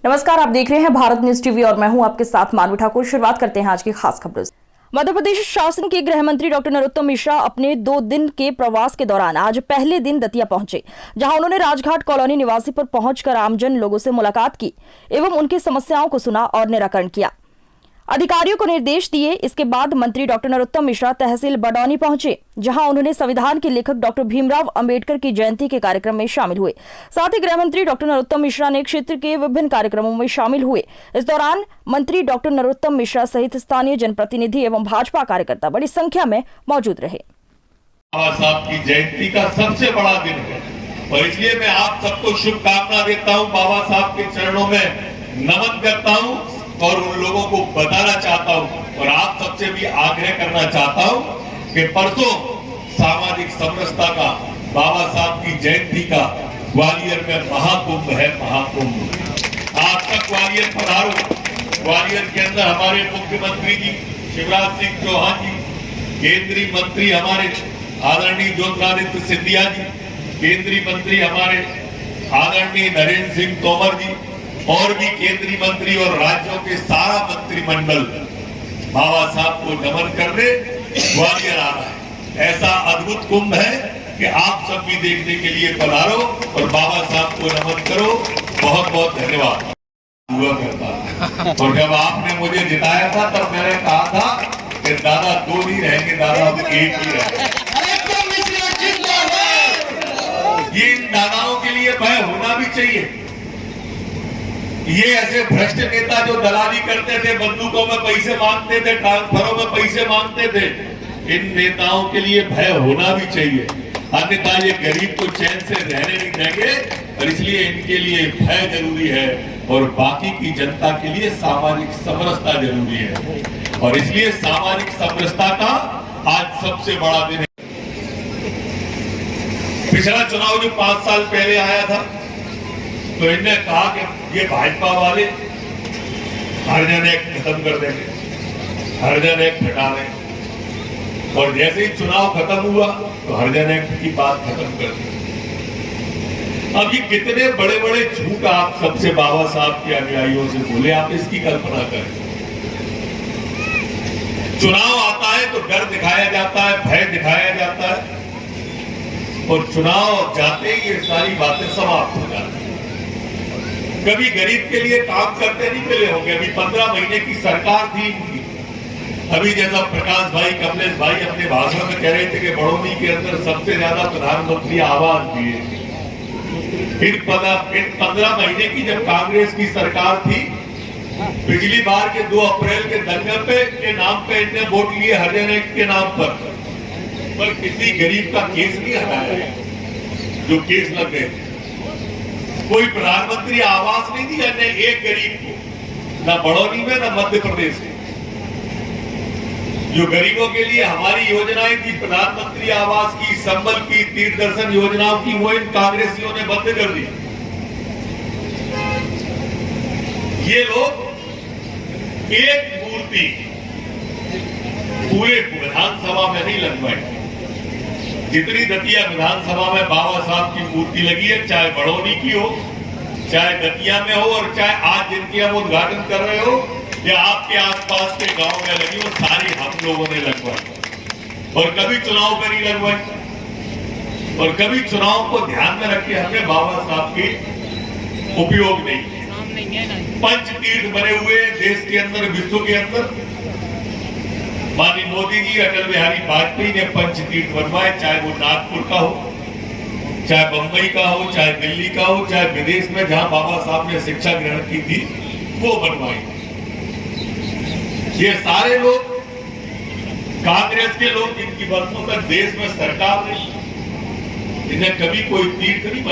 नमस्कार, आप देख रहे हैं भारत न्यूज टीवी और मैं हूं आपके साथ मानवी ठाकुर। शुरुआत करते हैं आज की खास खबरों से। मध्य प्रदेश शासन के गृह मंत्री डॉक्टर नरोत्तम मिश्रा अपने 2 दिन के प्रवास के दौरान आज पहले दिन दतिया पहुंचे, जहां उन्होंने राजघाट कॉलोनी निवासी पर पहुंचकर आमजन लोगों से मुलाकात की एवं उनकी समस्याओं को सुना और निराकरण किया। अधिकारियों को निर्देश दिए। इसके बाद मंत्री डॉक्टर नरोत्तम मिश्रा तहसील बडौनी पहुंचे, जहां उन्होंने संविधान के लेखक डॉक्टर भीमराव अंबेडकर की जयंती के कार्यक्रम में शामिल हुए। साथ ही गृह मंत्री डॉक्टर नरोत्तम मिश्रा ने क्षेत्र के विभिन्न कार्यक्रमों में शामिल हुए। इस दौरान मंत्री डॉक्टर नरोत्तम मिश्रा सहित स्थानीय जनप्रतिनिधि एवं भाजपा कार्यकर्ता बड़ी संख्या में मौजूद रहे। बाबा साहब की जयंती का सबसे बड़ा दिन है और इसलिए मैं आप सबको शुभकामना देता हूं, बाबा साहब के चरणों में नमन करता हूं और उन लोगों को बताना चाहता हूं और आप सबसे भी आग्रह करना चाहता हूं कि परसों सामाजिक समरसता का, बाबा साहब की जयंती का ग्वालियर में महाकुंभ है। महाकुंभ आज तक ग्वालियर पधारो। ग्वालियर के अंदर हमारे मुख्यमंत्री जी शिवराज सिंह चौहान जी, केंद्रीय मंत्री हमारे आदरणीय ज्योतिरादित्य सिंधिया जी, केंद्रीय मंत्री हमारे आदरणीय नरेंद्र सिंह तोमर जी और भी केंद्रीय मंत्री और राज्यों के सारा मंत्रिमंडल बाबा साहब को नमन करने ग्वालियर आ रहा है। ऐसा अद्भुत कुंभ है कि आप सब भी देखने के लिए पधारो और बाबा साहब को नमन करो। बहुत बहुत धन्यवाद हुआ करता। और जब आपने मुझे जिताया था तब मैंने कहा था कि दादा 2 नहीं रहेंगे, दादा 1 ही रहेंगे। ये इन दादाओं के लिए भय होना भी चाहिए। ये ऐसे भ्रष्ट नेता जो दलाली करते थे, बंदूकों में पैसे मांगते थे, ट्रांसफरों में पैसे मांगते थे, इन नेताओं के लिए भय होना भी चाहिए, अन्यथा ये गरीब को चैन से रहने नहीं देंगे। और इसलिए इनके लिए भय जरूरी है और बाकी की जनता के लिए सामाजिक समरसता जरूरी है और इसलिए सामाजिक समरसता का आज सबसे बड़ा दिन है। पिछला चुनाव जो 5 साल पहले आया था तो इनने कहा कि ये भाजपा वाले हरिजन एक्ट खत्म कर देंगे, हरिजन एक्ट हटा देंगे और जैसे ही चुनाव खत्म हुआ तो हरिजन एक्ट की बात खत्म कर दी। अब ये कितने बड़े बड़े झूठ आप सबसे बाबा साहब के अनुयायियों से बोले, आप इसकी कल्पना करें। चुनाव आता है तो डर दिखाया जाता है, भय दिखाया जाता है और चुनाव जाते ही ये सारी बातें समाप्त हो जाती है। कभी गरीब के लिए काम करते नहीं मिले होंगे। अभी 15 महीने की सरकार थी इनकी। अभी जैसा प्रकाश भाई, कमलेश भाई अपने भाषण में कह रहे थे कि बड़ौनी के अंदर सबसे ज्यादा प्रधानमंत्री आवास दिए। इन 15 महीने की जब कांग्रेस की सरकार थी, पिछली बार के 2 अप्रैल के दंगल पे के नाम पे इनने वोट लिए, हरिजन एक्ट के नाम पर किसी गरीब का केस नहीं हटाया जो केस लग गए। कोई प्रधानमंत्री आवास नहीं दिया न एक गरीब को, न बड़ौनी में न मध्य प्रदेश में। जो गरीबों के लिए हमारी योजनाएं थी, प्रधानमंत्री आवास की, संबल की, तीर्थ दर्शन योजनाओं की, वो इन कांग्रेसियों ने बंद कर दी। ये लोग एक मूर्ति पूरे विधानसभा में नहीं लगवाई। जितनी दतिया विधानसभा में बाबा साहब की मूर्ति लगी है, चाहे बड़ौनी की हो, चाहे दतिया में हो और चाहे आज जिनकी हम उद्घाटन कर रहे हो या आपके आसपास के गांव में लगी हो, सारी हम लोगों ने लगवाई और कभी चुनाव में नहीं लगवाई और कभी चुनाव को ध्यान में रख के हमने बाबा साहब के उपयोग नहीं किया। पंच तीर्थ बने हुए देश के अंदर, विश्व के अंदर। माननीय मोदी जी, अटल बिहारी वाजपेयी ने पंच तीर्थ बनवाए, चाहे वो नागपुर का हो, चाहे बंबई का हो, चाहे दिल्ली का हो, चाहे विदेश में जहां बाबा साहब ने शिक्षा ग्रहण की थी वो बनवाई। ये सारे लोग कांग्रेस के लोग, जिनकी वर्षों तक देश में सरकार ने, इन्हें कभी कोई तीर्थ नहीं